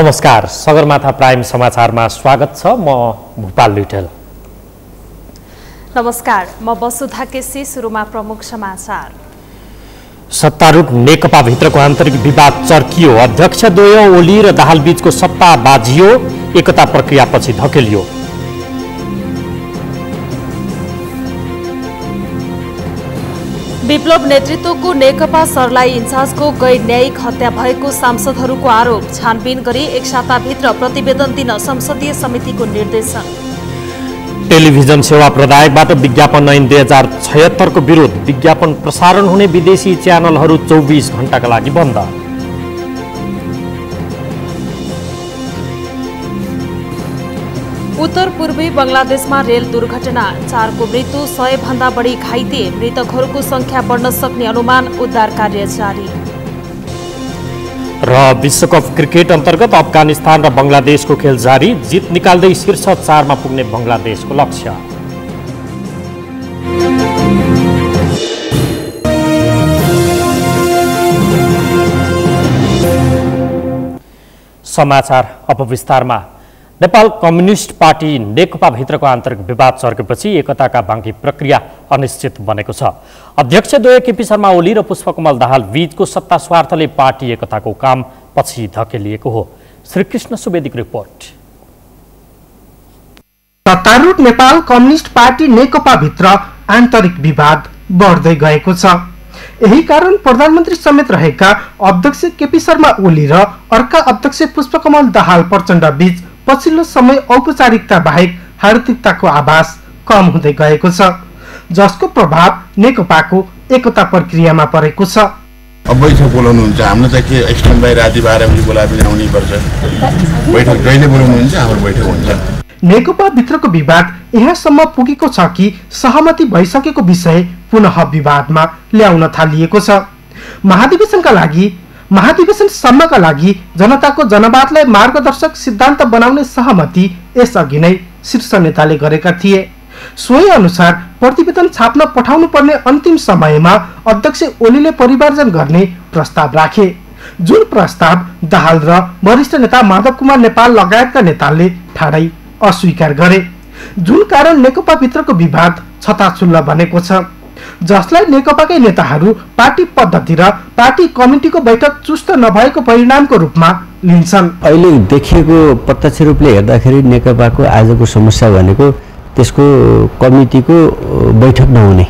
नमस्कार, सगरमाथा प्राइम समाचारमा स्वागत छ। म भूपाल लुइटेल। नमस्कार, म वसुधा केसी। सुरुमा प्रमुख समाचार। सत्तारूढ नेकपा भित्रको आन्तरिक विवाद चर्कियो। अध्यक्षद्वय ओली र दाहाल बीचको सत्ता बाजियो, एकता प्रक्रियापछि धकेलियो। विप्लव नेतृत्वको नेकपा सरलाई इन्चार्जको गैर न्यायिक हत्या भएको सांसदहरूको आरोप। छानबिन गरी एक साताभित्र प्रतिवेदन दिन संसदीय समितिको निर्देशन। टेलिभिजन सेवा प्रदायकबाट विज्ञापन ऐन 2076 को विरोध। विज्ञापन प्रसारण हुने विदेशी च्यानलहरू 24 घण्टाका लागि बन्द। उत्तर पूर्वी बंगलादेशमा रेल दुर्घटना, 4 को मृत्यु, 100 भन्दा बढी घाइते। मृतकहरूको संख्या बढ्न सक्ने अनुमान। उद्धार कार्य जारी। र विश्वकप क्रिकेट अन्तर्गत अफगानिस्तान र बंगलादेशको खेल जारी। जित निकाल्दै शीर्ष 4 मा पुग्ने बंगलादेशको लक्ष्य। समाचार अब विस्तारमा। नेपाल कम्युनिस्ट पार्टी नेकपा भित्रको आन्तरिक विवाद चर्केपछि एकताका बाँकी प्रक्रिया अनिश्चित बनेको छ। अध्यक्षद्वय केपी शर्मा ओली र पुष्पकमल दाहाल बीचको सत्ता स्वार्थले पार्टी एकताको काम पछि धकेलिएको हो। श्रीकृष्ण सुवेदीको रिपोर्ट। सत्तारूढ नेपाल कम्युनिस्ट पार्टी नेकपा भित्र आन्तरिक विवाद बढ्दै गएको छ। यही कारण प्रधानमन्त्री समेत रहेका अध्यक्ष केपी शर्मा ओली र अर्का अध्यक्ष पुष्पकमल दाहाल प्रचण्ड बीच पछिल्लो समय औपचारिकता बाहेक हार्दिकताको आभास कम हुँदै गएको छ, जसको प्रभाव नेकपाको एकता प्रक्रियामा परेको छ। अब बैठक बोलाउनुहुन्छ, हाम्रो त के स्ट्यान्ड बाई राति 12 बजे बोलाए पनि आउनै पर्छ। बैठक जहिले बोलाउनुहुन्छ हाम्रो बैठक हुन्छ। नेकपा भित्रको विवाद यहाँसम्म पुगेको छ कि सहमति भइसकेको विषय पुनः विवादमा ल्याउन थालिएको छ। महाधिवेशनसम्मका लागि जनताको जनवादलाई मार्गदर्शक सिद्धान्त बनाउने सहमति यसअघि नै शीर्ष नेताले गरेका थिए। सोही अनुसार प्रतिवेदन छाप्न पठाउनु पर्ने अन्तिम समयमा अध्यक्ष ओलीले परिमार्जन गर्ने प्रस्ताव राखे, जुन प्रस्ताव दाहाल र वरिष्ठ नेता माधव कुमार नेपाल लगायतका नेताले ठाडै अस्वीकार गरे, जुन कारण नेकपा भित्रको विवाद छताछुल्ल बनेको छ, जसलाई नेकपाकै नेताहरू पार्टी पद्धति र पार्टी कमिटीको बैठक चुस्त नभएको परिणामको रूपमा लिन्छन्। अहिले देखिएको प्रत्यक्ष रूपले हेर्दाखेरि नेकपाको आजको समस्या भनेको त्यसको कमिटीको बैठक नहुने,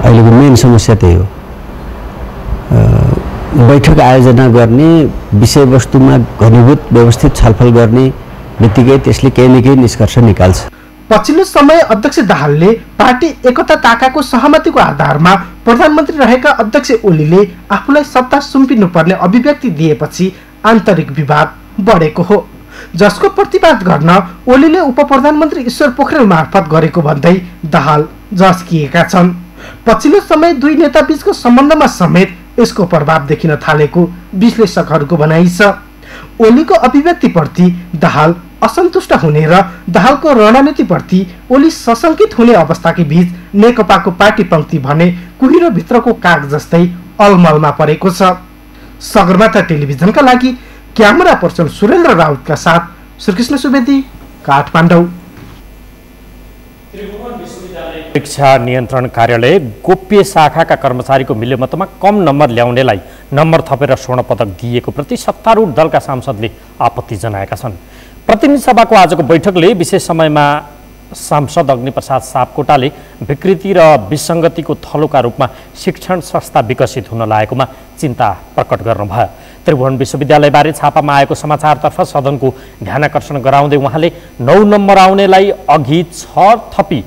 अहिलेको मेन समस्या त्यही हो। बैठक आयोजना गर्ने, विषयवस्तुमा घनीभूत व्यवस्थित छलफल गर्ने बित्तिकै त्यसले केही न केही निष्कर्ष निकाल्छ। पछिल्लो समय अध्यक्ष दाहालले पार्टी एकता ताकाको सहमतिको आधारमा प्रधानमन्त्री रहेका अध्यक्ष ओलीले आफूलाई सत्ता सुम्पिनुपर्ने अभिव्यक्ति दिएपछि आन्तरिक विवाद बढेको हो, जसको प्रतिवाद गर्न ओलीले उपप्रधानमन्त्री ईश्वर पोखरेल मार्फत गरेको भन्दै दाहाल झस्किएका छन्। पछिल्लो समय दुई नेता बीचको सम्बन्धमा समेत यसको प्रभाव देखिन थालेको विश्लेषकहरूको भनाइ छ। ओलीको अभिव्यक्तिप्रति दाहाल असन्तुष्ट हुने र दाहालको रणनीतिप्रति ओली सशंकित हुने अवस्थाकै बीच नेकपाको पार्टी पंक्ति भने कुहिरो भित्रको काग जस्तै अलमलमा परेको छ। सगरमाथा टेलिभिजनका लागि क्यामेरा पर्सन सुरेन्द्र राउतका साथ श्रीकृष्ण सुवेदी, काठमाडौँ। परीक्षा नियन्त्रण कार्यालय गोप्य शाखाका कर्मचारीको मिलेमतमा कम नम्बर ल्याउनेलाई नम्बर थपेर स्वर्ण पदक दिएको प्रति सत्तारूढ दलका सांसदले आपत्ति जनाएका छन्। प्रतिनिधि सभाको आजको बैठकले विशेष समयमा सांसद अग्निप्रसाद सापकोटाले विकृति र विसङ्गतिको थलोका रूपमा शिक्षण संस्था विकसित हुन लागेकोमा चिन्ता प्रकट गर्नुभयो। त्रिभुवन विश्वविद्यालयबारे छापामा आएको समाचारतर्फ सदनको ध्यानाकर्षण गराउँदै उहाँले 9 नम्बर आउनेलाई अघि 6 थपी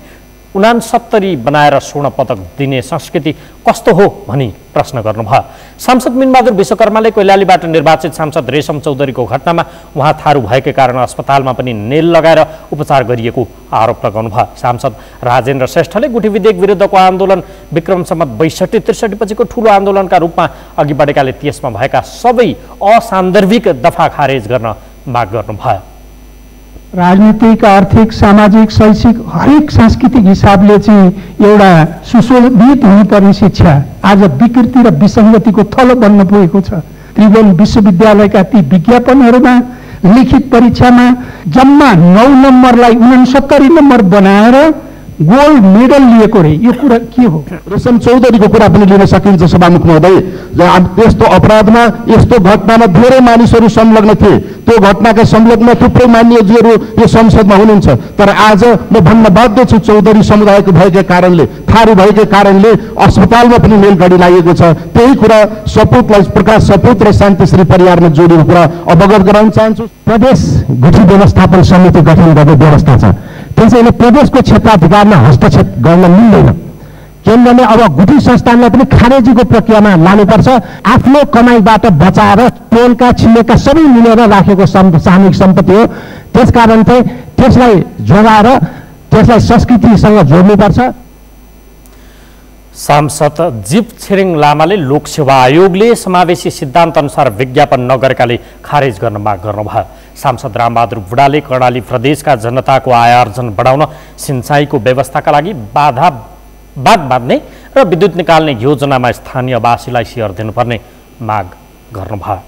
69 बनाएर स्वर्ण पदक दिने संस्कृति कस्तो हो भनी प्रश्न गर्नुभयो। सांसद मिनबहादुर विश्वकर्माले कैलालीबाट निर्वाचित सांसद रेशम चौधरीको घटनामा उहाँ थारू भएकै कारण अस्पतालमा पनि नेल लगाएर उपचार गरिएको आरोप लगाउनुभयो। सांसद राजेन्द्र श्रेष्ठले गुठी विधेयक विरुद्धको आन्दोलन विक्रम सम्मत 62-63 पछिको ठूलो आन्दोलनका रूपमा अघि बढेकाले त्यसमा भएका सबै असान्दर्भिक दफा खारेज गर्न माग गर्नुभयो। राजनीतिक, आर्थिक, सामाजिक, शैक्षिक हरेक सांस्कृतिक हिसाबले चाहिँ एउटा सुशोभित हुनुपर्ने शिक्षा आज विकृति र विसङ्गतिको थलो बन्न पुगेको छ। त्रिभुवन विश्वविद्यालयका ती विज्ञापनहरूमा लिखित परीक्षामा जम्मा 9 नम्बरलाई 69 नम्बर बनाएर गोल्ड मेडल लिएको रे। यो कुरा के हो? रेशम चौधरीको कुरा पनि लिन सकिन्छ सभामुख महोदय। यस्तो अपराधमा यस्तो घटनामा धेरै मानिसहरू संलग्न थिए। त्यो घटनाका संलग्न थुप्रै मान्यजीहरू यो संसदमा हुनुहुन्छ। तर आज म भन्न बाध्य छु, चौधरी समुदायको भएकै कारणले, थारू भएकै कारणले अस्पतालमा पनि मेलगाडी लागेको छ। त्यही कुरा सपुतलाई, प्रकाश सपुत र शान्तिश्री परिवारमा जोडिएको कुरा अवगत गराउन चाहन्छु। प्रदेश गुठी व्यवस्थापन समिति गठन गर्ने व्यवस्था छ। त्यसैले प्रदेशको क्षेत्राधिकारमा हस्तक्षेप गर्न मिल्दैन। केन्द्रले अब गुठी संस्थानलाई पनि खारेजीको प्रक्रियामा लानुपर्छ। आफ्नो कमाईबाट बचाएर टोलका छिमेका सबै मिलेर राखेको सामूहिक सम्पत्ति हो। त्यसकारण चाहिँ त्यसलाई जोगाएर त्यसलाई संस्कृतिसँग जोड्नुपर्छ। सांसद जीव छिरिङ लामाले लोकसेवा आयोगले समावेशी सिद्धान्त अनुसार विज्ञापन नगरेकाले खारेज गर्न माग गर्नुभयो। सांसद रामबहादुर बुढाले कर्णाली प्रदेशका जनताको आय आर्जन बढाउन सिंचाइको व्यवस्थाका लागि बाघ बाँध्ने र विद्युत निकाल्ने योजनामा स्थानीयवासीलाई सेयर दिनुपर्ने माग गर्नुभयो।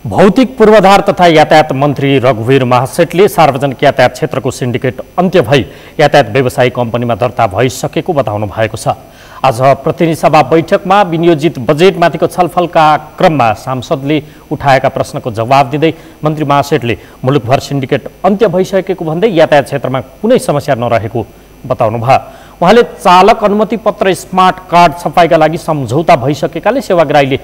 भौतिक पूर्वाधार तथा यातायात मन्त्री रघुवीर महासेठले सार्वजनिक यातायात क्षेत्रको सिन्डिकेट अन्त्य भई यातायात व्यवसायी कम्पनीमा दर्ता भइसकेको बताउनु भएको छ। आज प्रतिनिधि सभा बैठकमा विनियोजित बजेटमाथिको छलफलका क्रममा सांसदले उठाएका प्रश्नको जवाब दिँदै मन्त्री महासेठले मुलुकभर सिन्डिकेट अन्त्य भइसकेको भन्दै यातायात क्षेत्रमा कुनै समस्या नरहेको बताउनु भयो। उहाँले चालक अनुमति पत्र स्मार्ट कार्ड छपाईका लागि सम्झौता भइसकेकाले सेवाग्राहीले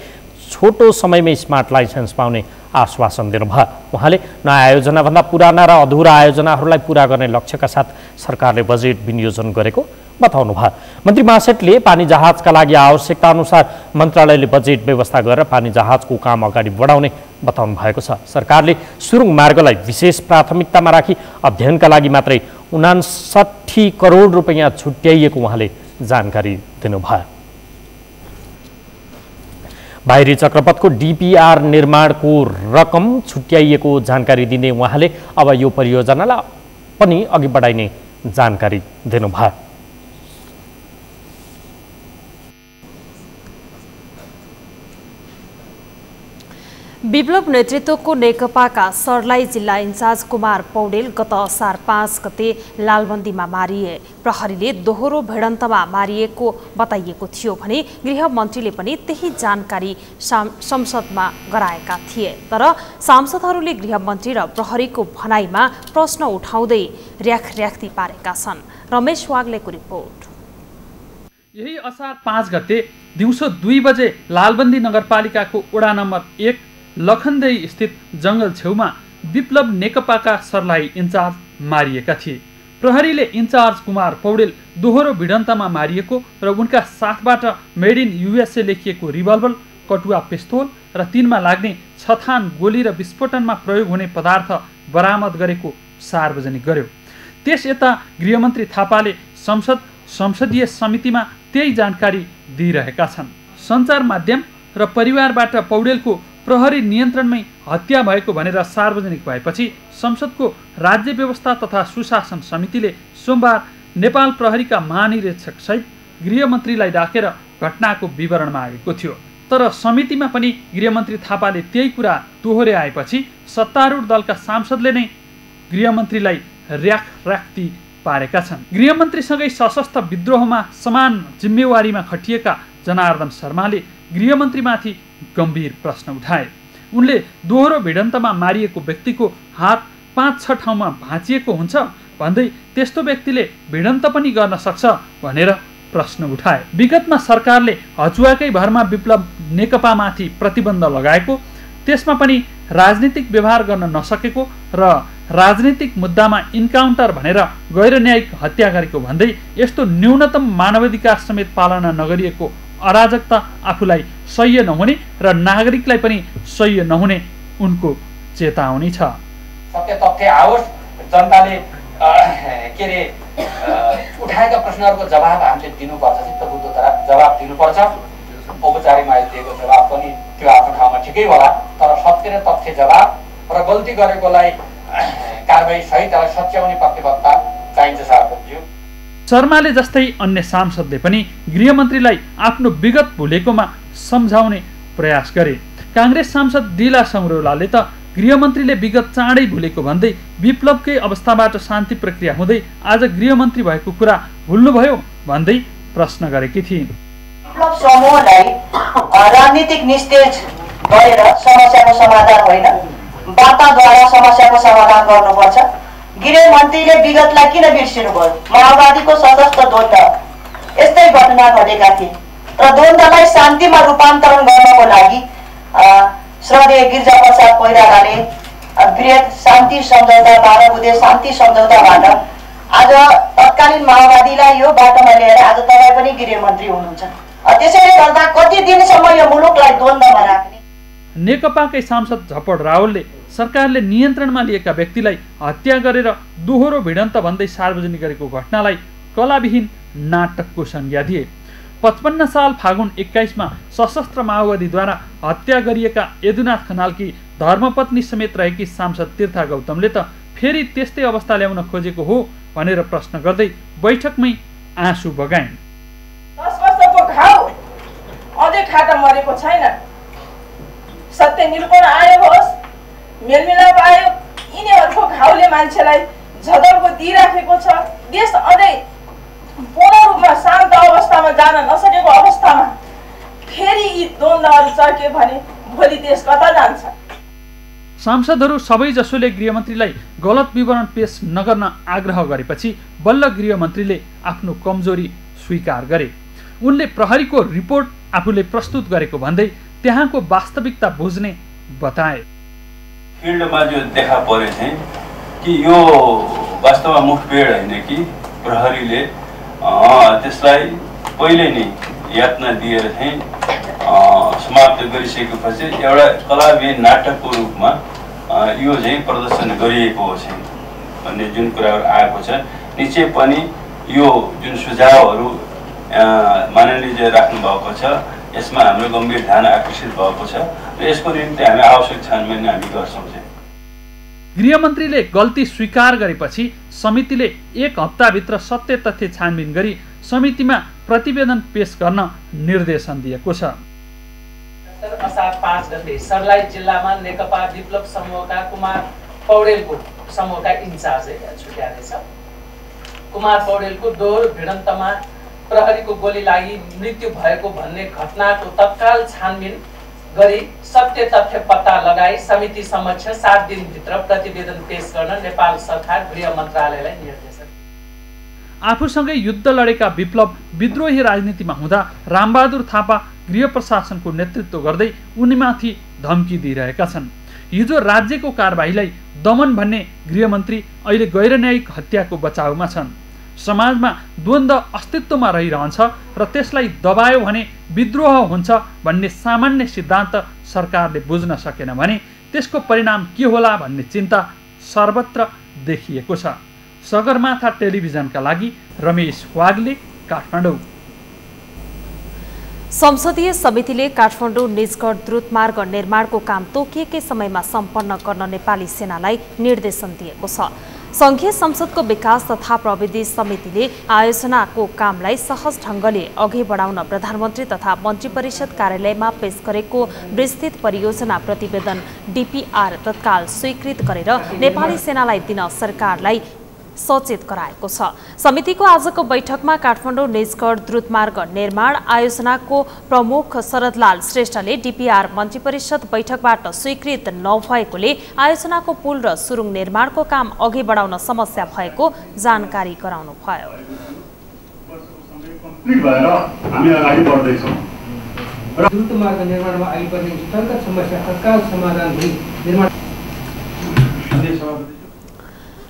छोटो समयमै स्मार्ट लाइसेन्स पाउने आश्वासन दिनुभयो। उहाँले नयाँ आयोजनाभन्दा पुराना र अधुरा आयोजनाहरूलाई पूरा गर्ने लक्ष्यका साथ सरकारले बजेट विनियोजन गरेको बताउनु भयो। मन्त्री महासेठले पानी जहाजका लागि आवश्यकता अनुसार मन्त्रालयले बजेट व्यवस्था गरेर पानी जहाजको काम अगाडि बढाउने बताउनु भएको छ। सरकारले सुरुङ मार्गलाई विशेष प्राथमिकतामा राखी अध्ययनका लागि मात्रै 59 करोड रुपैयाँ छुट्याइएको उहाँले जानकारी दिनुभयो। बाहिरी चक्रपथको डीपीआर निर्माणको रकम छुट्याइएको जानकारी दिने उहाँले अब यो परियोजनालाई पनि अघि बढाइने जानकारी दिनुभयो। विप्लव नेतृत्वको नेकपाका सर्लाही जिल्ला इन्चार्ज कुमार पौडेल गत असार 5 गते लालबन्दीमा मारिए। प्रहरीले दोहोरो भिडन्तमा मारिएको बताइएको थियो भने गृहमन्त्रीले पनि त्यही जानकारी संसदमा गराएका थिए। तर सांसदहरूले गृहमन्त्री र प्रहरीको भनाइमा प्रश्न उठाउँदै र्याखर्याख्ती पारेका छन्। रमेश वाग्लेको रिपोर्ट। यही असार 5 गते दिउँसो 2 बजे लालबन्दी नगरपालिकाको वडा नम्बर 1 लखनदेही स्थित जंगल छेउमा विप्लव नेकपाका सर्लाही इन्चार्ज मारिएका थिए। प्रहरीले इन्चार्ज कुमार पौडेल दोहोरो भिडन्तमा मारिएको र उनका साथबाट मेड इन युएसए लेखिएको रिभल्भर, कटुवा पिस्तोल र तिनमा लाग्ने छथान गोली र विस्फोटनमा प्रयोग हुने पदार्थ बरामद गरेको सार्वजनिक गर्यो। त्यस यता गृहमन्त्री थापाले संसदीय समितिमा त्यही जानकारी दिइरहेका छन्। सञ्चार माध्यम र परिवारबाट पौडेलको प्रहरी नियन्त्रणमै हत्या भएको भनेर सार्वजनिक भएपछि संसदको राज्य व्यवस्था तथा सुशासन समितिले सोमबार नेपाल प्रहरीका महानिरीक्षक सहित गृहमन्त्रीलाई डाकेर घटनाको विवरण मागेको थियो। तर समितिमा पनि गृहमन्त्री थापाले त्यही कुरा दोहोरे आएपछि सत्तारूढ दलका सांसदले नै गृहमन्त्रीलाई र्याखर्याख्ती पारेका छन्। गृहमन्त्रीसँगै सशस्त्र विद्रोहमा समान जिम्मेवारीमा खटिएका जनार्दन शर्माले गृहमन्त्रीमाथि गम्भीर प्रश्न उठाए। उनले दोहोरो भिडन्तमा मारिएको व्यक्तिको हात 5-6 ठाउँमा भाँचिएको हुन्छ भन्दै त्यस्तो व्यक्तिले भिडन्त पनि गर्न सक्छ भनेर प्रश्न उठाए। विगतमा सरकारले हचुवाकै भरमा विप्लव नेकपामाथि प्रतिबन्ध लगाएको, त्यसमा पनि राजनीतिक व्यवहार गर्न नसकेको र राजनीतिक मुद्दामा इन्काउन्टर भनेर गैर न्यायिक हत्या गरेको भन्दै यस्तो न्यूनतम मानवाधिकार समेत पालना नगरिएको अराजकता आफूलाई सह्य नहुने र नागरिकलाई पनि सह्य नहुने उनको चेतावनी छ। सत्य तथ्य आओस्, जनताले के रे उठाएका प्रश्नहरूको जवाब हामीले दिनुपर्छ, चित्तबुद्धता जवाब दिनुपर्छ। औपचारिक माइल दिएको जवाब पनि त्यो आफ्नो ठाउँमा ठिकै होला, तर सत्य र तथ्य जवाब र गल्ती गरेकोलाई कारबाही सहित सच्याउने प्रतिबद्धता चाहिन्छ। शर्माले जस्तै अन्य सांसदले पनि गृहमन्त्रीलाई आफ्नो विगत भुलेकोमा सम्झाउने प्रयास गरे। काङ्ग्रेस सांसद दिला सङ्ग्रौलाले त गृहमन्त्रीले विगत चाँडै भुलेको भन्दै विप्लवकै अवस्थाबाट शान्ति प्रक्रिया हुँदै आज गृहमन्त्री भएको कुरा भुल्नुभयो भन्दै प्रश्न गरेकी थिइन्। विप्लव समूहलाई राजनीतिक निस्तेज गरेर समस्याको समाधान होइन, वार्ताद्वारा समस्याको समाधान गर्नुपर्छ। गृहमन्त्रीले विगतलाई किन बिर्सिनुभयो? माओवादीको सशस्त्र द्वन्द्व यस्तै घटना घटेका थिए र द्वन्द्वलाई शान्तिमा रूपान्तरण गर्नको लागि श्रद्धेय गिरिजा प्रसाद कोइरालाले वृहत शान्ति सम्झौता 12 बुँदे शान्ति सम्झौताबाट आज तत्कालीन माओवादीलाई यो बाटोमा ल्याएर आज तपाईँ पनि गृहमन्त्री हुनुहुन्छ। त्यसैले गर्दा कति दिनसम्म यो मुलुकलाई द्वन्द्वमा राख्ने? नेकपाकै सांसद झपड रावलले सरकारले नियन्त्रणमा लिएका व्यक्तिलाई हत्या गरेर दोहोरो भिडन्त भन्दै सार्वजनिक गरेको घटनालाई कलाविहीन नाटकको संज्ञा दिए। 55 साल फागुन 21 सशस्त्र माओवादीद्वारा हत्या गरिएका यदुनाथ खनालकी धर्मपत्नी समेत रहेकी सांसद तीर्था गौतमले त फेरि त्यस्तै अवस्था ल्याउन खोजेको हो भनेर प्रश्न गर्दै बैठकमै आँसु बगाइन्। 10 वर्षको घाउ अझै खाटा मरेको छैन। सत्य निरूपण आयो होस्, मेलमिलाप आयो, यिनीहरूको घाउले मान्छेलाई झगडको दिइराखेको छ। देश अझै पूर्ण रूपमा शान्त अवस्थामा जान नसकेको अवस्थामा फेरि यी द्वन्द्वहरू चर्के भने भोलि देश कता जान्छ? सांसदहरू सबैजसोले गृहमन्त्रीलाई गलत विवरण पेश नगर्न आग्रह गरेपछि बल्ल गृहमन्त्रीले आफ्नो कमजोरी स्वीकार गरे। उनले प्रहरीको रिपोर्ट आफूले प्रस्तुत गरेको भन्दै त्यहाँको वास्तविकता बुझ्ने बताए। फिल्डमा जो देखा परे चाहिँ कि यो वास्तवमा मुठभेड होइन कि प्रहरीले त्यसलाई पहिले नै यातना दिएर चाहिँ समाप्त गरिसकेपछि एउटा कलाविहीन नाटकको रूपमा यो चाहिँ प्रदर्शन गरिएको छ भन्ने जुन कुराहरू आएको छ। निश्चय पनि यो जुन सुझावहरू माननीयले राख्नु भएको छ यसमा हाम्रो गम्भीर ध्यान आकर्षित भएको छ र यसको निम्ति हामी आवश्यक छानबिन हामी गर्छौँ। गृहमन्त्रीले गल्ती स्वीकार गरेपछि समितिले 1 हप्ताभित्र सत्य तथ्य छानबिन गरी समितिमा प्रतिवेदन पेश गर्न निर्देशन दिएको छ। असार 5 गते सर्लाही जिल्लामा नेकपा विप्लव समूहका कुमार पौडेलको समूहका इन्चार्ज छुट्याएछ। कुमार पौडेलको दोहोरो भिडन्तमा प्रहरीको गोली लागि मृत्यु भएको भन्ने घटनाको तत्काल छानबिन गरी सत्य तथ्य पत्ता लगाई समिति समक्ष 7 दिनभित्र प्रतिवेदन पेश गर्न नेपाल सरकार गृह मन्त्रालयलाई निर्देशन। आफूसँगै युद्ध लडेका विप्लव विद्रोही राजनीतिमा हुँदा रामबहादुर थापा गृह प्रशासनको नेतृत्व गर्दै उनीमाथि धम्की दिइरहेका छन्। हिजो राज्यको कारबाहीलाई दमन भन्ने गृहमन्त्री अहिले गैरन्यायिक हत्याको बचाउमा छन्। समाजमा द्वन्द्व अस्तित्वमा रहिरहन्छ र त्यसलाई दबायो भने विद्रोह हुन्छ भन्ने सामान्य सिद्धान्त सरकारले बुझ्न सकेन भने त्यसको परिणाम के होला भन्ने चिन्ता सर्वत्र देखिएको छ। सगरमाथा टेलिभिजनका लागि रमेश वाग्ले, काठमाडौँ। संसदीय समितिले काठमाडौँ निजगढ द्रुतमार्ग निर्माणको काम तोकिएकै समयमा सम्पन्न गर्न नेपाली सेनालाई निर्देशन दिएको छ। संघीय संसदको विकास तथा प्रविधि समितिले आयोजनाको कामलाई सहज ढङ्गले अघि बढाउन प्रधानमन्त्री तथा मन्त्री परिषद कार्यालयमा पेश गरेको विस्तृत परियोजना प्रतिवेदन डीपीआर तत्काल स्वीकृत गरेर नेपाली सेनालाई दिन सरकारलाई सचेत गराएको छ। समितिको आजको बैठकमा काठमाडौँ निजगढ द्रुतमार्ग निर्माण आयोजनाको प्रमुख शरदलाल श्रेष्ठले डीपीआर मन्त्री परिषद बैठकबाट स्वीकृत नभएकोले आयोजनाको पुल र सुरुङ निर्माणको काम अघि बढाउन समस्या भएको जानकारी गराउनुभयो। द्रुतमार्ग निर्माणमा आइपर्ने विस्तृत समस्या तत्काल समाधान हुने निर्माण।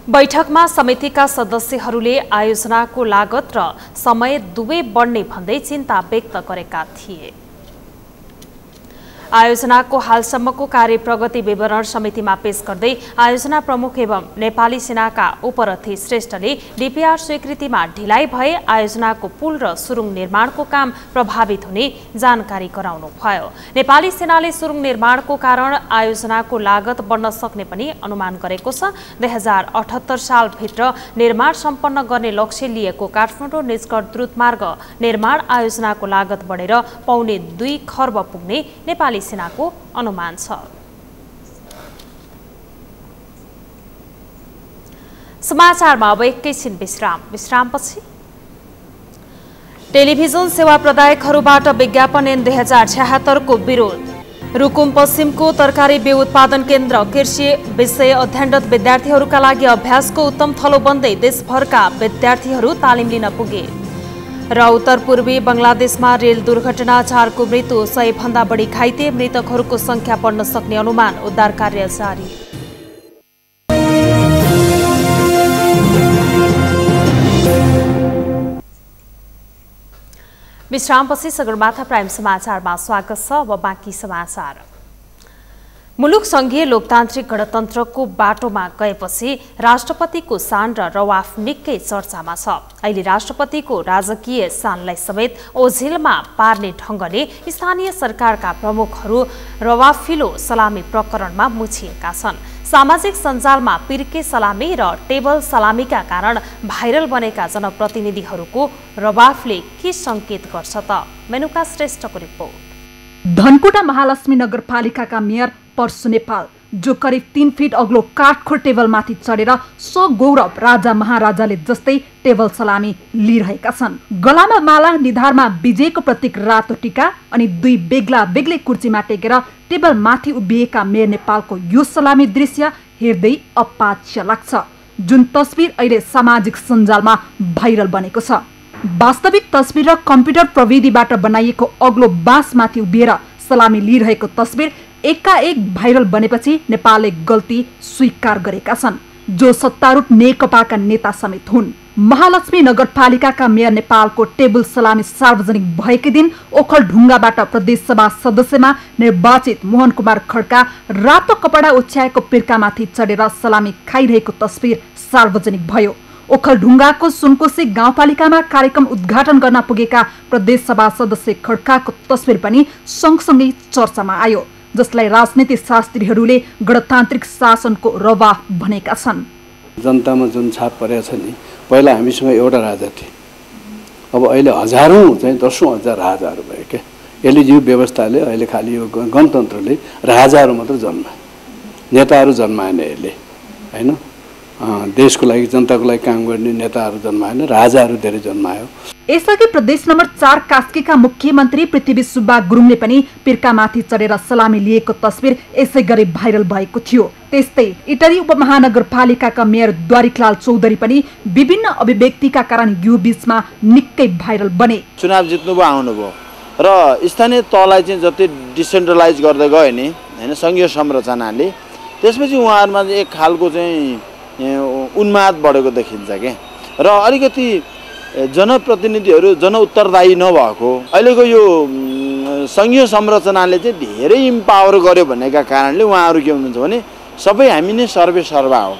बैठकमा समितिका सदस्यहरूले आयोजनाको लागत र समय दुवै बढ्ने भन्दै चिन्ता व्यक्त गरेका थिए। आयोजनाको हालसम्मको कार्य प्रगति विवरण समितिमा पेश गर्दै आयोजना प्रमुख एवं नेपाली सेनाका उपरथी श्रेष्ठले डीपीआर स्वीकृतिमा ढिलाइ भए आयोजनाको पुल र सुरुङ निर्माणको काम प्रभावित हुने जानकारी गराउनुभयो। नेपाली सेनाले सुरुङ निर्माणको कारण आयोजनाको लागत बढ्न सक्ने पनि अनुमान गरेको छ। 2078 सालभित्र निर्माण सम्पन्न गर्ने लक्ष्य लिएको काठमाडौँ निजगढ द्रुतमार्ग निर्माण आयोजनाको लागत बढेर पौने 2 खर्ब पुग्ने नेपाली सेनाको अनुमान छ। समाचारमा अब एकैछिन विश्रामपछि टेलिभिजन सेवा प्रदायकहरूबाट विज्ञापन ऐन 2076 को विरोध। रुकुम पश्चिमको तरकारी बिउ उत्पादन केन्द्र कृषि विषय अध्ययनरत विद्यार्थीहरूका लागि अभ्यासको उत्तम थलो बन्दै देशभरका विद्यार्थीहरू तालिम लिन पुगे। र उत्तर पूर्वी बंगलादेशमा रेल दुर्घटना 4 को मृत्यु 100 भन्दा बढी घाइते मृतकहरूको संख्या बढ्न सक्ने अनुमान उद्धार कार्य जारी। विश्रामपछि सगरमाथा प्राइम समाचारमा स्वागत छ। अब बाँकी समाचार। मुलुक संघीय लोकतान्त्रिक गणतन्त्रको बाटोमा गएपछि राष्ट्रपतिको शान र रवाफ निकै चर्चामा छ। अहिले राष्ट्रपतिको राजकीय शानलाई समेत ओझेलमा पार्ने ढङ्गले स्थानीय सरकारका प्रमुखहरू रवाफिलो सलामी प्रकरणमा मुछिएका छन्। सामाजिक सञ्जालमा पिर्के सलामी र टेबल सलामीका कारण भाइरल बनेका जनप्रतिनिधिहरूको रवाफले के संकेत गर्छ त? मेनुका श्रेष्ठको रिपोर्ट। धनकुटा महालक्ष्मी नगरपालिकाका मेयर परशु नेपाल जो करिब 3 फिट अग्लो काठको टेबलमाथि चढेर सगौरव राजा महाराजाले जस्तै टेबल सलामी लिइरहेका छन्। गलामा माला, निधारमा विजयको प्रतीक रातो टीका अनि 2 बेग्ला बेग्लै कुर्सीमा टेकेर टेबल माथि उभिएका मेयर नेपालको यो सलामी दृश्य हेर्दै अपाच्य लाग्छ, जुन तस्बिर अहिले सामाजिक सञ्जालमा भाइरल बनेको छ। वास्तविक तस्बिर र कम्प्युटर प्रविधिबाट बनाइएको अग्लो बाँसमाथि उभिएर सलामी लिइरहेको तस्बिर एकाएक भाइरल बनेपछि नेपालले गल्ती स्वीकार गरेका छन्, जो सत्तारूढ नेकपाका नेता समेत हुन्। महालक्ष्मी नगरपालिकाका मेयर नेपालको टेबल सलामी सार्वजनिक भएकै दिन ओखलढुङ्गाबाट प्रदेशसभा सदस्यमा निर्वाचित मोहन कुमार खड्का रातो कपडा ओछ्याएको पिर्कामाथि चढेर सलामी खाइरहेको तस्बिर सार्वजनिक भयो। ओखलढुङ्गाको सुनकोशी गाउँपालिकामा कार्यक्रम उद्घाटन गर्न पुगेका प्रदेशसभा सदस्य खड्काको तस्बिर पनि सँगसँगै चर्चामा आयो, जसलाई राजनीति शास्त्रीहरूले गणतान्त्रिक शासनको रवाफ भनेका छन्। जनतामा जुन छाप परेको छ नि, पहिला हामीसँग एउटा राजा थिए, अब अहिले हजारौँ चाहिँ 10औं हजार राजाहरू भयो क्या। यसले यो व्यवस्थाले अहिले खालि यो गणतन्त्रले राजाहरू मात्र जन्मायो, नेताहरू जन्माएन यसले, होइन। देशको लागि जनताको लागि काम गर्ने नेताहरू जन्माएन, राजाहरू धेरै जन्मायो। यसअघि प्रदेश नम्बर 4 कास्कीका मुख्यमन्त्री पृथ्वी सुब्बा गुरुङले पनि पिर्कामाथि चढेर सलामी लिएको तस्बिर यसै गरी भाइरल भएको थियो। त्यस्तै इटरी उपमहानगरपालिकाका मेयर द्वारिकलाल चौधरी पनि विभिन्न अभिव्यक्तिका कारण यो बीचमा निकै भाइरल बने। चुनाव जित्नुभयो, आउनुभयो र स्थानीय तहलाई चाहिँ जति डिसेन्ट्रलाइज गर्दै गयो नि, हैन, संघीय संरचनाले, त्यसपछि उहाँहरुमा एक खालको चाहिँ उन्माद बढेको देखिन्छ के। र अलिकति जनप्रतिनिधिहरू जनउत्तरदायी नभएको अहिलेको यो संघीय संरचनाले चाहिँ धेरै इम्पावर गर्यो भन्नेका कारणले उहाँहरू के हुनुहुन्छ भने सबै हामी नै सर्वे सर्वा हो।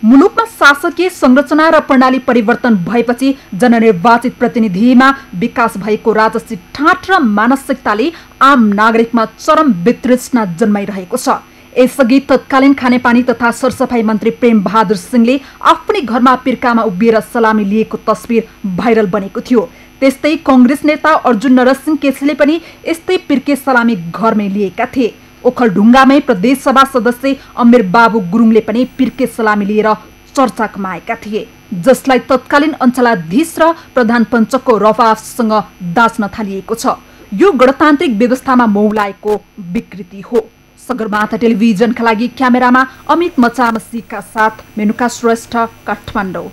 मुलुकमा शासकीय संरचना र प्रणाली परिवर्तन भएपछि जननिर्वाचित प्रतिनिधिमा विकास भएको राजसी ठाट र मानसिकताले आम नागरिकमा चरम वितृष्णा जन्माइरहेको छ। यसअघि तत्कालीन खानेपानी तथा सरसफाई मन्त्री प्रेम बहादुर सिंहले आफ्नै घरमा पिर्कामा उभिएर सलामी लिएको तस्बिर भाइरल बनेको थियो। त्यस्तै कांग्रेस नेता अर्जुन नरसिंह केसीले पनि यस्तै पिर्के सलामी घरमै लिएका थिए। ओखलढुङ्गामै प्रदेशसभा सदस्य अमीर बाबु गुरुङले पनि पिर्के सलामी लिएर चर्चा कमाएका थिए, जसलाई तत्कालीन अञ्चलाधीश र प्रधान पञ्चको रवाफसँग दाच्न थालिएको छ। यो गणतान्त्रिक व्यवस्थामा मौलाएको विकृति हो। सगरमाथा टेलिभिजनका लागि क्यामेरामा अमित मचामसीका साथ मेनुका श्रेष्ठ, काठमाडौँ।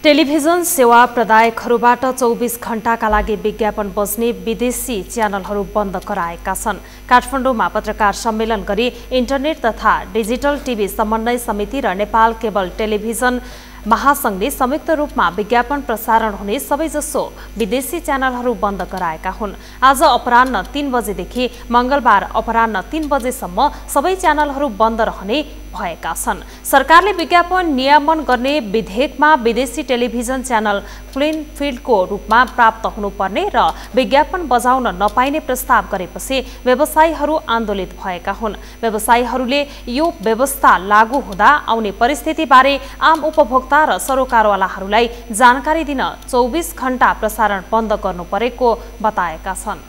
टेलिभिजन सेवा प्रदायकहरूबाट 24 घण्टाका लागि विज्ञापन बज्ने विदेशी च्यानलहरू बन्द गराएका छन्। काठमाडौँमा पत्रकार सम्मेलन गरी इन्टरनेट तथा डिजिटल टिभी समन्वय समिति र नेपाल केबल टेलिभिजन महासंघले संयुक्त रूपमा विज्ञापन प्रसारण हुने सबैजसो विदेशी च्यानलहरू बन्द गराएका हुन्। आज अपराह्न 3 बजेदेखि मंगलबार अपराह्न 3 बजेसम्म सबै च्यानलहरू बन्द रहने भएका छन्। सरकारले विज्ञापन नियमन गर्ने विधेयकमा विदेशी टेलिभिजन च्यानल क्लिन फिल्डको रूपमा प्राप्त हुनुपर्ने र विज्ञापन बजाउन नपाइने प्रस्ताव गरेपछि व्यवसायीहरू आन्दोलित भएका हुन्। व्यवसायीहरूले यो व्यवस्था लागू हुँदा आउने परिस्थितिबारे आम उपभोक्ता र सरोकारवालाहरूलाई जानकारी दिन 24 घण्टा प्रसारण बन्द गर्नु परेको बताएका छन्।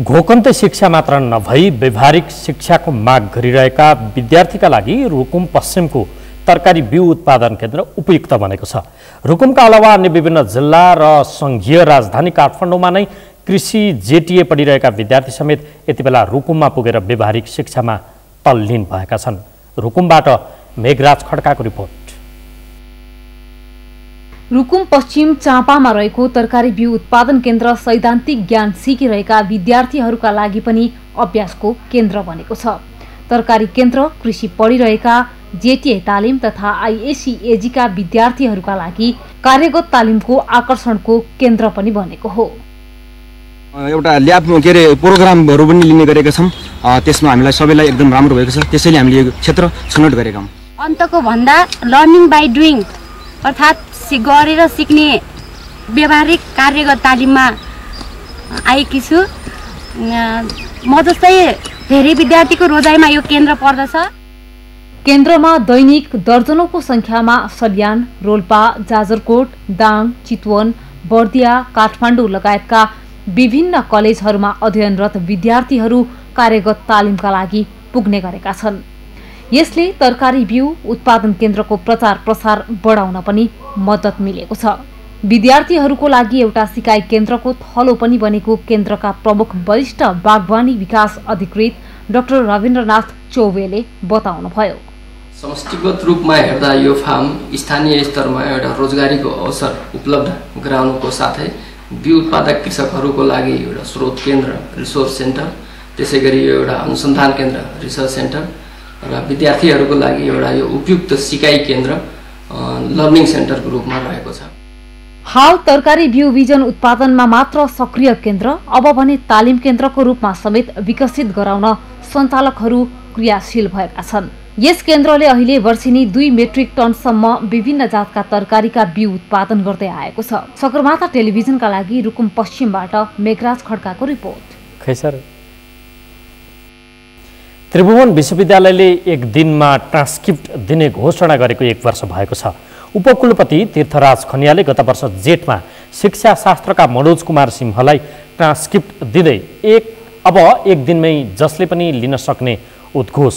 घोकन्ते शिक्षा मात्र नभई व्यावहारिक शिक्षाको माग गरिरहेका विद्यार्थीका लागि रुकुम पश्चिमको तरकारी बिउ उत्पादन केन्द्र उपयुक्त बनेको छ। रुकुमका अलावा अन्य विभिन्न जिल्ला र संघीय राजधानी काठमाडौँमा नै कृषि जेटिए पढिरहेका विद्यार्थी समेत यति बेला रुकुममा पुगेर व्यावहारिक शिक्षामा तल्लीन भएका छन्। रुकुमबाट मेघराज खड्काको रिपोर्ट। रुकुम पश्चिम चाँपामा रहेको तरकारी बिउ उत्पादन केन्द्र सैद्धान्तिक ज्ञान सिकिरहेका विद्यार्थीहरूका लागि पनि अभ्यासको केन्द्र बनेको छ। तरकारी केन्द्र कृषि पढिरहेका जेटिए तालिम तथा आइएससी का विद्यार्थीहरूका लागि कार्यगत तालिमको आकर्षणको केन्द्र पनि बनेको हो। एउटा ल्याब के अरे प्रोग्रामहरू पनि लिने गरेका छौँ। त्यसमा हामीलाई सबैलाई एकदम राम्रो भएको छ। त्यसैले हामीले यो क्षेत्र छनौट गरेका हौँ। अन्तको भन्दा लर्निङ बाई डुइङ अर्थात् गरेर सिक्ने व्यावहारिक कार्यगत तालिममा आएकी छु। म जस्तै धेरै विद्यार्थीको रोजाइमा यो केन्द्र पर्दछ। केन्द्रमा दैनिक दर्जनौंको संख्यामा सल्यान, रोल्पा, जाजरकोट, दाङ, चितवन, बर्दिया, काठमाडौँ लगायतका विभिन्न कलेजहरूमा अध्ययनरत विद्यार्थीहरू कार्यगत तालिमका लागि पुग्ने गरेका छन्। यसले तरकारी बिउ उत्पादन केन्द्रको प्रचार प्रसार बढाउन पनि मद्दत मिलेको छ। विद्यार्थीहरूको लागि एउटा सिकाइ केन्द्रको थलो पनि बनेको केन्द्रका प्रमुख वरिष्ठ बागवानी विकास अधिकृत डाक्टर रविन्द्रनाथ चौबेले बताउनुभयो। समष्टिगत रूपमा हेर्दा यो फार्म स्थानीय स्तरमा एउटा रोजगारीको अवसर उपलब्ध गराउनुको साथै बिउ उत्पादक कृषकहरूको लागि एउटा स्रोत केन्द्र रिसोर्स सेन्टर, त्यसैगरी एउटा अनुसन्धान केन्द्र रिसर्च सेन्टर र विद्यार्थीहरूको लागि एउटा यो उपयुक्त सिकाइ केन्द्र लर्निङ सेन्टरको रूपमा रहेको छ। हाल तरकारी बिउ बिजन उत्पादनमा मात्र सक्रिय केन्द्र अब भने तालिम केन्द्रको रूपमा समेत विकसित गराउन सञ्चालकहरू क्रियाशील भएका छन्। यस केन्द्रले अहिले वर्षेनी 2 मेट्रिक टनसम्म विभिन्न जातका तरकारीका बिउ उत्पादन गर्दै आएको छ। सगरमाथा टेलिभिजनका लागि रुकुम पश्चिमबाट मेघराज खड्काको रिपोर्ट। त्रिभुवन विश्वविद्यालयले एक दिनमा ट्रान्सक्रिप्ट दिने घोषणा गरेको 1 वर्ष भएको छ। उपकुलपति तीर्थराज खनियाले गत वर्ष जेठमा शिक्षा शास्त्रका मनोज कुमार सिंहलाई ट्रान्सक्रिप्ट दिँदै अब एक दिनमै जसले पनि लिन सक्ने उद्घोष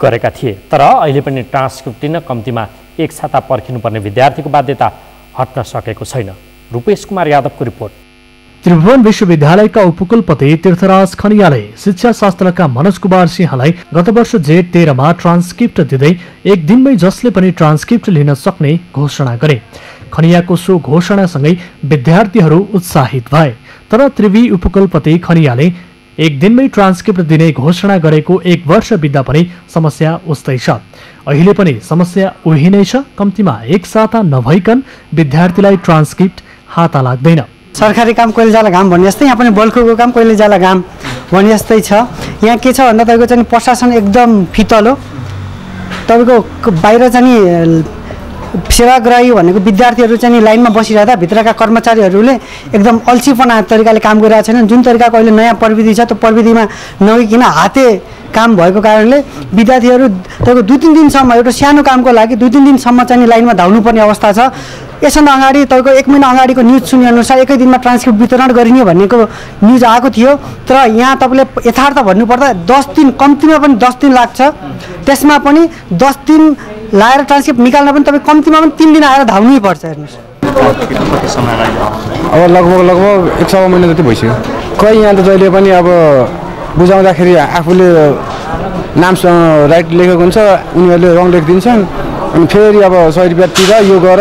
गरेका थिए। तर अहिले पनि ट्रान्सक्रिप्ट दिन कम्तीमा 1 साता पर्खिनुपर्ने विद्यार्थीको बाध्यता हट्न सकेको छैन। रूपेश कुमार यादवको रिपोर्ट। त्रिभुवन विश्वविद्यालयका उपकुलपति तीर्थराज खनियाले शिक्षा शास्त्रका मनोज कुमार सिंहलाई गत वर्ष जेठ 13 मा ट्रान्सक्रिप्ट दिँदै एक दिनमै जसले पनि ट्रान्सक्रिप्ट लिन सक्ने घोषणा गरे। खनियाको सो घोषणासँगै विद्यार्थीहरू उत्साहित भए। तर त्रिवी उपकुलपति खनियाले एक दिनमै ट्रान्सक्रिप्ट दिने घोषणा गरेको 1 वर्ष बित्दा पनि समस्या उस्तै छ। अहिले पनि समस्या उही नै छ। कम्तीमा 1 साता नभइकन विद्यार्थीलाई ट्रान्सक्रिप्ट हाता लाग्दैन। सरकारी काम कहिले जाला घाम भन्ने जस्तै यहाँ पनि बल्खुको काम कहिले जाला घाम भन्ने जस्तै छ। यहाँ के छ भन्दा तपाईँको चाहिँ प्रशासन एकदम फितलो। तपाईँको बाहिर चाहिँ सेवाग्राही भनेको विद्यार्थीहरू चाहिँ लाइनमा बसिरहँदा भित्रका कर्मचारीहरूले एकदम अल्छीपना तरिकाले काम गरिरहेको छैनन्। जुन तरिकाको अहिले नयाँ प्रविधि छ त्यो प्रविधिमा नगइकन हाते काम भएको कारणले विद्यार्थीहरू तपाईँको 2-3 दिनसम्म एउटा सानो कामको लागि 2-3 दिनसम्म चाहिँ लाइनमा धाउनुपर्ने अवस्था छ। यसभन्दा अगाडि तपाईँको 1 महिना अगाडिको न्युज सुनेअनुसार एकै दिनमा ट्रान्सक्रिप्ट वितरण गरिने भन्नेको न्युज आएको थियो। तर यहाँ तपाईँले यथार्थ भन्नुपर्दा 10 दिन कम्तीमा पनि 10 दिन लाग्छ। त्यसमा पनि 10 दिन लाएर ट्रान्सक्रिप्ट निकाल्न पनि तपाईँ कम्तीमा पनि 3 दिन आएर धाउनै पर्छ। हेर्नुहोस् अब लगभग 1 महिना जति भइसक्यो। खै यहाँ त जहिले पनि अब बुझाउँदाखेरि आफूले नाम राइट लेखेको हुन्छ, उनीहरूले रङ लेखिदिन्छन्। अनि फेरि अब 100 रुपियाँ तिर यो गर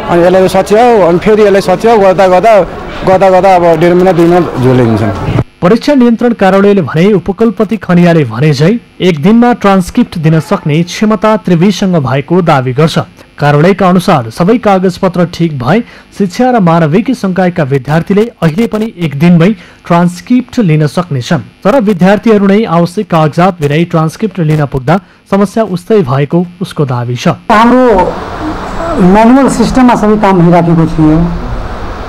अनि यसलाई सच्याऊ अनि फेरि यसलाई सच्याऊ गर्दा अब 1.5 महिना 2 महिना झोलिदिन्छन्। परीक्षा नियन्त्रण कार्यालयले भने उपकुलपति खनियाले भने झै एक दिनमा ट्रान्सक्रिप्ट दिन सक्ने क्षमता त्रिवीसँग भएको दावी गर्छ। कार्यालयका अनुसार सबै कागजपत्र ठिक भए शिक्षा र मानविकी संकायका विद्यार्थीले अहिले पनि एक दिनमै ट्रान्सक्रिप्ट लिन सक्नेछन्। तर विद्यार्थीहरू नै आवश्यक कागजात बिनै ट्रान्सक्रिप्ट लिन पुग्दा समस्या उस्तै भएको उसको दावी छ। हाम्रो म्यानुअल सिस्टममा सबै काम भइराखेको थियो।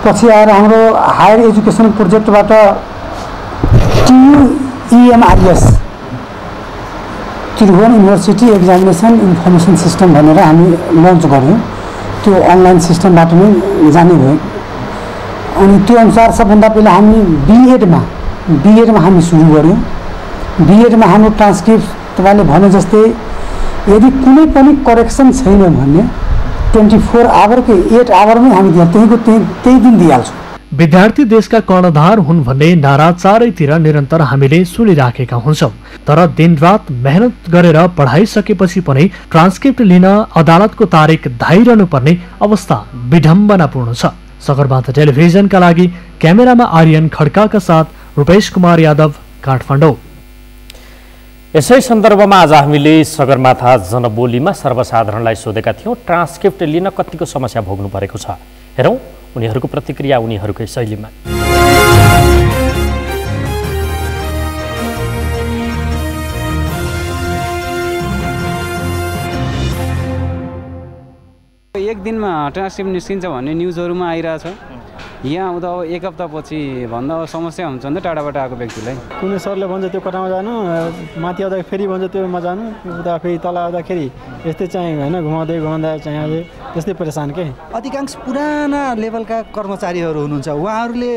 पछि आएर हाम्रो हायर एजुकेसन प्रोजेक्टबाट TUEMIS Tribhuvan university examination information system भनेर हामी लन्च गऱ्यौँ। त्यो अनलाइन सिस्टमबाट नै जाने भयो। अनि त्यो अनुसार सबभन्दा पहिला हामी बिएडमा हामी सुरु गऱ्यौँ। बिएडमा हाम्रो ट्रान्सक्रिप्ट तपाईँले भने जस्तै यदि कुनै पनि करेक्सन छैन भने 24 आवर 8 आवरमै हामी त्यही दिन दिइहाल्छौँ। विद्यार्थी देशका कर्णधार हुन् भन्ने नारा चारैतिर निरन्तर हामीले सुनिराखेका हुन्छौँ। तर दिनरात मेहनत गरेर पढाइसकेपछि पनि ट्रान्सक्रिप्ट लिन अदालतको तारिक धाइरहनु पर्ने अवस्था विडम्बनापूर्ण छ। सगरमाथा टेलिभिजनका लागि क्यामेरामा आर्यन खड्काका साथ रूपेश कुमार यादव, काठमाडौँ। यसै सन्दर्भमा आज हामीले सगरमाथा जनबोलीमा सर्वसाधारणलाई सोधेका थियौँ ट्रान्सक्रिप्ट लिन कतिको समस्या भोग्नु परेको छ। हेरौँ उनीहरूको प्रतिक्रिया उनीहरूकै शैलीमा। एक दिनमा ट्रान्सक्रिप्ट निस्किन्छ भन्ने न्युजहरुमा आइरहेछ। यहाँ आउँदा अब एक हप्तापछि भन्दा समस्या हुन्छ नि त टाढाबाट आएको व्यक्तिलाई। कुनै सरले भन्छ त्यो कटामा जानु, माथि आउँदा फेरि भन्छ त्योमा जानु, उता फेरि तल आउँदाखेरि यस्तै चाहिँ होइन घुमाउँदा चाहिँ अझै त्यस्तै परेशान के। अधिकांश पुराना लेभलका कर्मचारीहरू हुनुहुन्छ, उहाँहरूले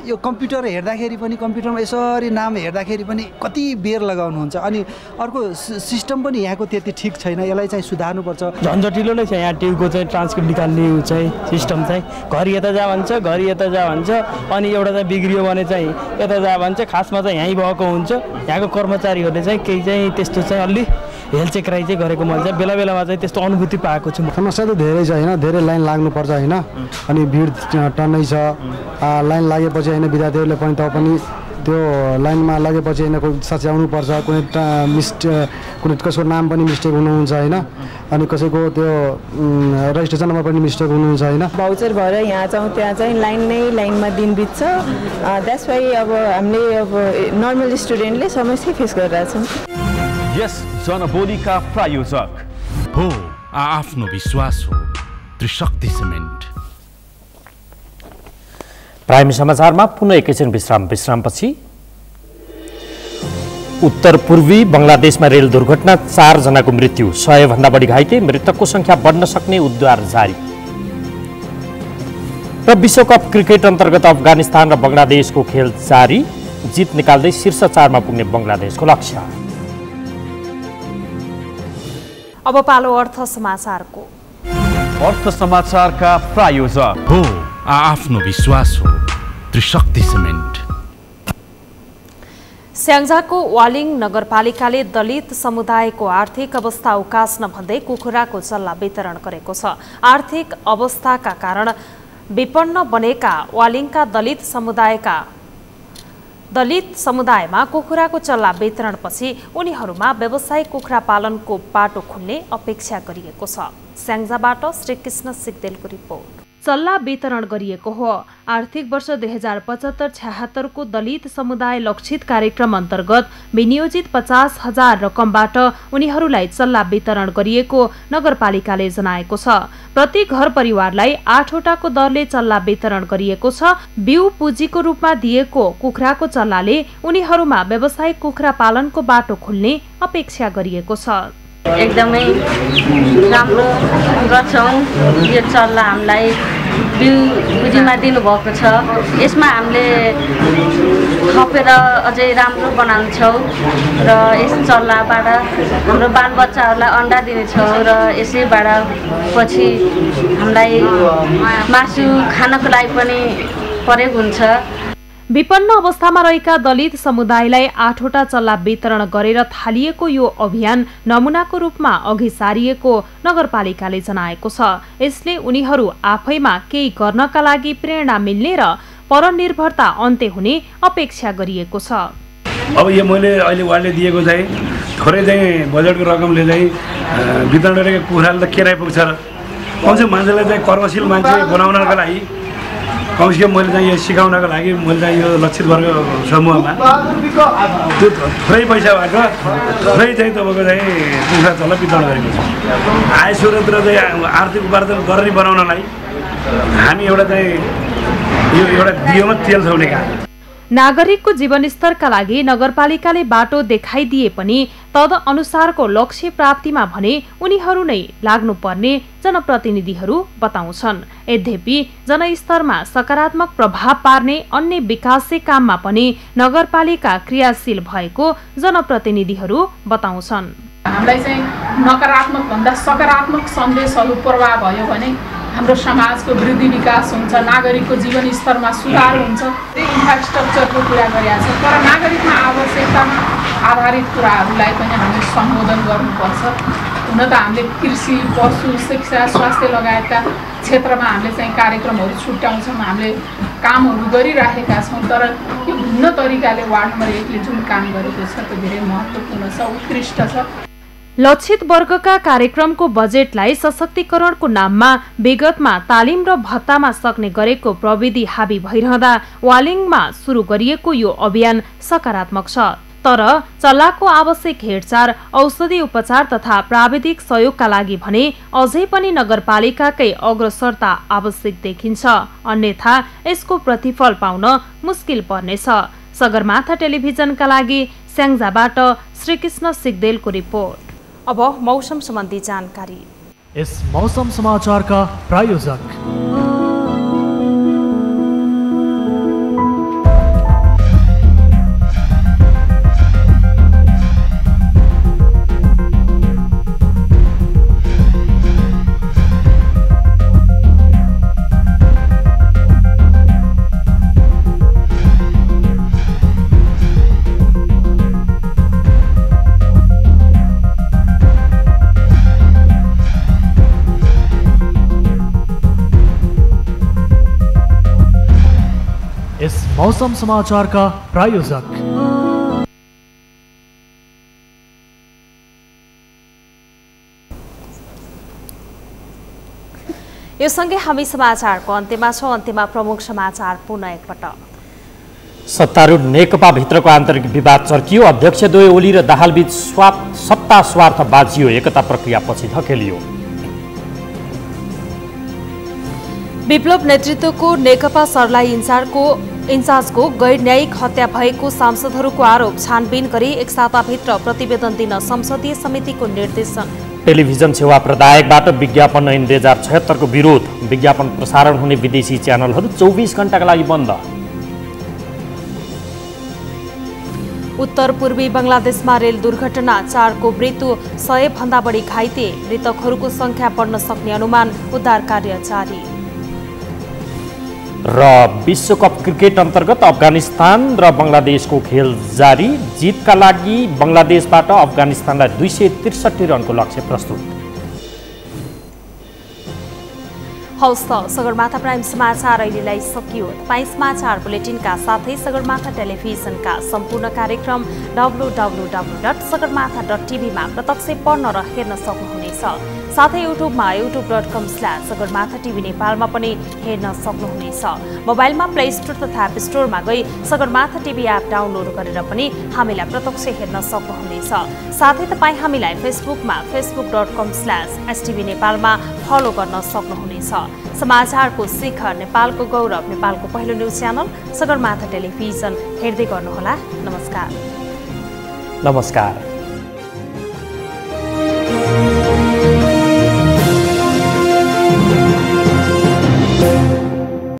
यो कम्प्युटर हेर्दाखेरि पनि कम्प्युटरमा यसरी नाम हेर्दाखेरि पनि कति बेर लगाउनुहुन्छ। अनि अर्को सिस्टम पनि यहाँको त्यति ठिक छैन, यसलाई चाहिँ सुधार्नुपर्छ। झन्झटिलो नै छ यहाँ टिभीको चाहिँ ट्रान्सक्रिप्ट निकाल्ने चाहिँ सिस्टम चाहिँ। घरि यता जा भन्छ, घरि यता जा भन्छ, अनि एउटा चाहिँ बिग्रियो भने चाहिँ यता जा भन्छ। खासमा चाहिँ यहीँ भएको हुन्छ। यहाँको कर्मचारीहरूले चाहिँ केही चाहिँ त्यस्तो चाहिँ अलि हेलचेक्राइ चाहिँ गरेको मैले चाहिँ बेला बेलामा चाहिँ त्यस्तो अनुभूति पाएको छु। समस्या त धेरै छ होइन, धेरै लाइन लाग्नुपर्छ होइन, अनि भिड टन्नै छ। लाइन लागेपछि होइन विद्यार्थीहरूले पनि त्यो लाइनमा लागेपछि होइन सच्याउनुपर्छ। कुनै कसैको नाम पनि मिस्टेक हुनुहुन्छ होइन, अनि कसैको त्यो रेजिस्ट्रेसन नम्बर पनि मिस्टेक हुनुहुन्छ होइन। भाउचर भएर यहाँ जाउँ त्यहाँ चाहिँ लाइनमा दिन बित्छ। द्याट्स वाइ अब हामीले अब नर्मल स्टुडेन्टले समस्या फेस गरिरहेछौँ। यस जनबोलीका प्रायोजक हो आफ्नो विश्वास हो त्रिशक्ति सिमेन्ट। प्राइम समाचारमा पुनः एकैछिन विश्रामपछि। उत्तर पूर्वी बंगलादेशमा रेल दुर्घटना 4 जनाको मृत्यु, 100 भन्दा बढी घाइते, मृतकको संख्या बढ्न सक्ने उद्धार जारी। र विश्वकप क्रिकेट अन्तर्गत अफगानिस्तान र बंगलादेशको खेल जारी, जित निकाल्दै शीर्ष 4 मा पुग्ने बंगलादेशको लक्ष्य। अब पालो अर्थ समाचारको। अर्थ समाचारका प्रायोजक हो आफ्नो विश्वास हो त्रिशक्ति सिमेन्ट। स्याङ्जाको वालिङ नगरपालिकाले दलित समुदायको आर्थिक अवस्था उकास्न भन्दै कुखुराको चल्ला वितरण गरेको छ। आर्थिक अवस्थाका कारण विपन्न बनेका वालिङका दलित समुदायमा कुखुराको चल्ला वितरणपछि उनीहरूमा व्यावसायिक कुखुरा पालनको बाटो खुल्ने अपेक्षा गरिएको छ। स्याङ्जाबाट श्रीकृष्ण सिग्देलको रिपोर्ट। चल्ला वितरण गरिएको हो। आर्थिक वर्ष 2075-76 को दलित समुदाय लक्षित कार्यक्रम अन्तर्गत विनियोजित 50,000 रकमबाट उनीहरूलाई चल्ला वितरण गरिएको नगरपालिकाले जनाएको छ। प्रति घर परिवारलाई 8 वटाको दरले चल्ला वितरण गरिएको छ। बिउ पुँजीको रूपमा दिएको कुखुराको चल्लाले उनीहरूमा व्यावसायिक कुखुरा पालनको बाटो खुल्ने अपेक्षा गरिएको छ। एकदमै राम्रो गर्छौँ। यो चल्ला हामीलाई बिउ पुँजीमा दिनुभएको छ। यसमा हामीले थपेर अझै राम्रो बनाउँछौँ र यस चल्लाबाट हाम्रो बालबच्चाहरूलाई अन्डा दिनेछौँ र यसैबाट पछि हामीलाई मासु खानको लागि पनि प्रयोग हुन्छ। विपन्न अवस्थामा रहेका दलित समुदायलाई 8 वटा चल्ला वितरण गरेर थालिएको यो अभियान नमुनाको रूपमा अघि सारिएको नगरपालिकाले जनाएको छ। यसले उनीहरू आफैमा केही गर्नका लागि प्रेरणा मिल्ने र परनिर्भरता अन्त्य हुने अपेक्षा गरिएको छ। अब यो मैले अहिले उहाँले दिएको चाहिँ थोरै चाहिँ बजेटको रकमले चाहिँ वितरण गरेको कुराले त के राइपुग्छ र कमसेकम मान्छेलाई चाहिँ कर्मशील मान्छे बनाउनको लागि कमसेकम मैले चाहिँ यो सिकाउनको लागि मैले चाहिँ यो लक्षित वर्ग समूहमा त्यो थोरै पैसाबाट थोरै चाहिँ तपाईँको चाहिँ कुखुरा चल्ला वितरण गरेको छ। आय स्रोत र चाहिँ आर्थिक उपार्जन गर्ने बनाउनलाई हामी एउटा चाहिँ यो एउटा दियोमा तेल छाउने काम। नागरिकको जीवनस्तरका लागि नगरपालिकाले बाटो देखाइदिए पनि तदअनुसारको लक्ष्य प्राप्तिमा भने उनीहरू नै लाग्नुपर्ने जनप्रतिनिधिहरू बताउँछन्। यद्यपि जनस्तरमा सकारात्मक प्रभाव पार्ने अन्य विकासे काममा पनि नगरपालिका क्रियाशील भएको जनप्रतिनिधिहरू बताउँछन्। हामीलाई चाहिँ नकारात्मक भन्दा सकारात्मक सन्देशहरू प्रभाव भयो भने हाम्रो समाजको वृद्धि विकास हुन्छ, नागरिकको जीवनस्तरमा सुधार हुन्छ। इन्फ्रास्ट्रक्चरको कुरा गरिएको छ, तर नागरिकमा आवश्यकतामा आधारित कुराहरूलाई पनि हामीले सम्बोधन गर्नुपर्छ। हुन त हामीले कृषि, पशु, शिक्षा, स्वास्थ्य लगायतका क्षेत्रमा हामीले चाहिँ कार्यक्रमहरू छुट्याउँछौँ, हामीले कामहरू गरिराखेका छौँ। तर यो भिन्न तरिकाले वार्ड नम्बर 1 ले जुन काम गरेको छ त्यो धेरै महत्त्वपूर्ण छ, उत्कृष्ट छ। लक्षित वर्गका कार्यक्रमको बजेटलाई सशक्तिकरणको नाममा विगतमा तालिम र भत्तामा सक्ने गरेको प्रविधि हाबी भइरहँदा वालिङमा सुरु गरिएको यो अभियान सकारात्मक छ। तर चल्लाको आवश्यक हेरचाह, औषधि उपचार तथा प्राविधिक सहयोगका लागि भने अझै पनि नगरपालिकाकै अग्रसरता आवश्यक देखिन्छ, अन्यथा यसको प्रतिफल पाउन मुस्किल पर्नेछ। सगरमाथा टेलिभिजनका लागि स्याङ्जाबाट श्रीकृष्ण सिगदेलको रिपोर्ट। अब मौसम सम्बन्धी जानकारी। इस मौसम समाचार का प्रायोजक इस मौसम समाचार का प्रायोजक यो सँगै हामी समाचारको अन्त्यमा छौं। अन्त्यमा प्रमुख समाचार पुनः एकपटक। सत्तारूढ नेकपा भित्रको आन्तरिक विवाद चर्कियो। अध्यक्षद्वय ओली र दाहालबीच सत्ता स्वार्थ बाजियो, एकता प्रक्रिया पछि धकेलियो। विप्लव नेतृत्वको नेकपा सर्लाही इन्चार्जको गैर न्यायिक हत्या भएको सांसदहरूको आरोप छानबिन गरी एक साताभित्र प्रतिवेदन दिन संसदीय समितिको निर्देशन। टेलिभिजन सेवा प्रदायकबाट विज्ञापन ऐन 2076 को विरोध। विज्ञापन प्रसारण हुने विदेशी च्यानलहरू 24 घण्टाका लागि बन्द। उत्तर पूर्वी बंगलादेशमा रेल दुर्घटना, 4 को मृत्यु, 100 भन्दा बढी घाइते, मृतकहरूको संख्या बढ्न सक्ने अनुमान, उद्धार कार्य जारी। र विश्वकप क्रिकेट अन्तर्गत अफगानिस्तान र बंगलादेशको खेल जारी। जितका लागि बंगलादेशबाट अफगानिस्तानलाई 263 रनको लक्ष्य प्रस्तुत। हौस् त सगरमाथा प्राइम समाचार अहिलेलाई सकियो। तपाईँ समाचार बुलेटिनका साथै सगरमाथा टेलिभिजनका सम्पूर्ण कार्यक्रम www.sagarmatha.tv मा प्रत्यक्ष पढ्न र हेर्न सक्नुहुनेछ। साथै युट्युबमा youtube.com/sagarmatha TV नेपालमा पनि हेर्न सक्नुहुनेछ। मोबाइलमा प्ले स्टोर तथा एप स्टोरमा गई सगरमाथा टिभी एप डाउनलोड गरेर पनि हामीलाई प्रत्यक्ष हेर्न सक्नुहुनेछ। साथै तपाईँ हामीलाई फेसबुकमा facebook.com/stv नेपालमा फलो गर्न सक्नुहुनेछ। समाचारको शिखर, नेपालको गौरव, नेपालको पहिलो न्युज च्यानल सगरमाथा टेलिभिजन हेर्दै गर्नुहोला। नमस्कार।